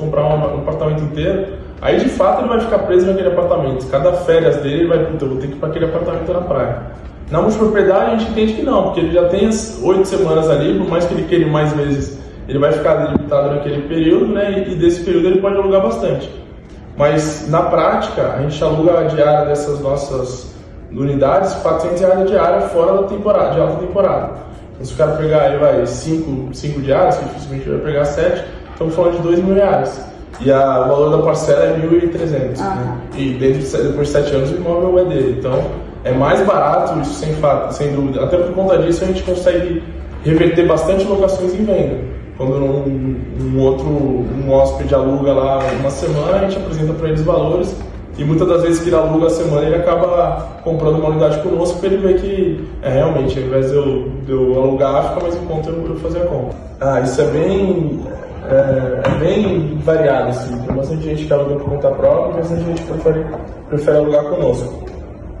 comprar um apartamento inteiro, aí de fato ele vai ficar preso naquele apartamento. Cada férias dele ele vai, puta, eu vou ter que ir para aquele apartamento na praia. Na multipropriedade a gente entende que não, porque ele já tem as 8 semanas ali, por mais que ele queira ir mais vezes, ele vai ficar limitado naquele período, né? E desse período ele pode alugar bastante. Mas na prática, a gente aluga a diária dessas nossas unidades, R$400 a diária fora da temporada, de alta temporada. Então, se o cara pegar aí, vai 5 diárias, que dificilmente vai pegar 7, estamos falando de R$2.000. E o valor da parcela é R$1.300. Né? E depois de 7 anos o imóvel é dele. Então é mais barato, isso sem dúvida. Até por conta disso a gente consegue reverter bastante locações em venda. Quando um hóspede aluga lá uma semana, a gente apresenta para eles valores. E muitas das vezes que ele aluga a semana, ele acaba comprando uma unidade conosco para ele ver que, realmente, ao invés de eu alugar, fica mais em conta eu fazer a compra. Isso é bem variado, assim. Tem bastante gente que aluga por conta própria e bastante gente prefere alugar conosco.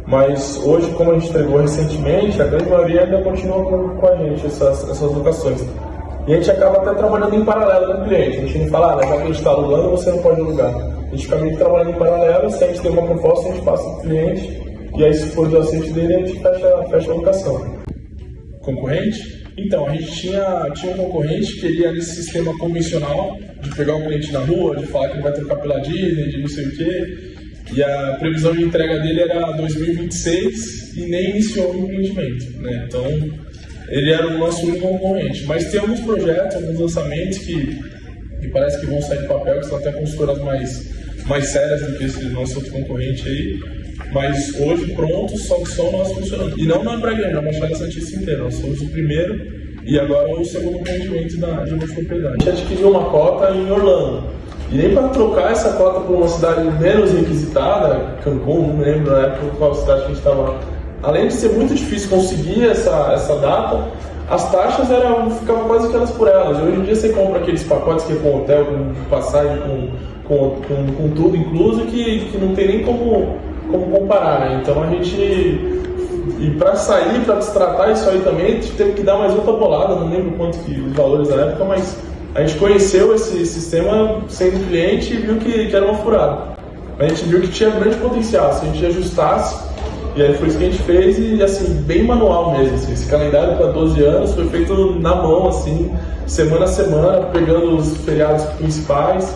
Mas hoje, como a gente entregou recentemente, a grande maioria ainda continua com a gente, essas locações. E a gente acaba até trabalhando em paralelo com o cliente. A gente não fala, já que a gente está alugando, você não pode alugar. A gente fica meio que trabalhando em paralelo, se a gente tem uma proposta, a gente passa para o cliente, e aí se for do aceite dele, a gente fecha a locação. Concorrente? Então, a gente tinha um concorrente que ele ia nesse sistema convencional, de pegar o cliente na rua, de falar que ele vai trocar pela Disney, de não sei o quê, e a previsão de entrega dele era 2026 e nem iniciou o empreendimento, né? Então, ele era o nosso único concorrente. Mas tem alguns projetos, alguns lançamentos que parece que vão sair do papel, que são até consultoras mais sérias do que esse nosso outro concorrente aí. Mas hoje prontos, só que só nós funcionando. E não na Praia Grande, na Baixada Santista inteira. Nós somos o primeiro e agora o segundo empreendimento de multipropriedade. A gente adquiriu uma cota em Orlando. E nem para trocar essa cota por uma cidade menos requisitada, Cancún, não me lembro na época qual cidade que a gente estava. Além de ser muito difícil conseguir essa data, as taxas ficavam quase que elas por elas. Hoje em dia você compra aqueles pacotes que é com hotel, com passagem, com tudo incluso, que não tem nem como comparar, né? Então a gente, e para sair, para destratar isso aí também, a gente teve que dar mais outra bolada, não lembro quanto que os valores na época, mas a gente conheceu esse sistema sendo cliente e viu que era uma furada. A gente viu que tinha grande potencial, se a gente ajustasse. E aí foi isso que a gente fez e, assim, bem manual mesmo, assim. Esse calendário para 12 anos foi feito na mão, assim, semana a semana, pegando os feriados principais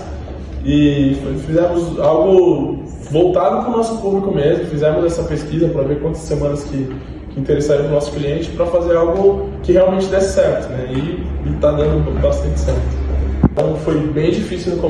e fizemos algo voltado para o nosso público mesmo, fizemos essa pesquisa para ver quantas semanas que interessariam para o nosso cliente para fazer algo que realmente desse certo, né? E está dando bastante certo. Então foi bem difícil no começo.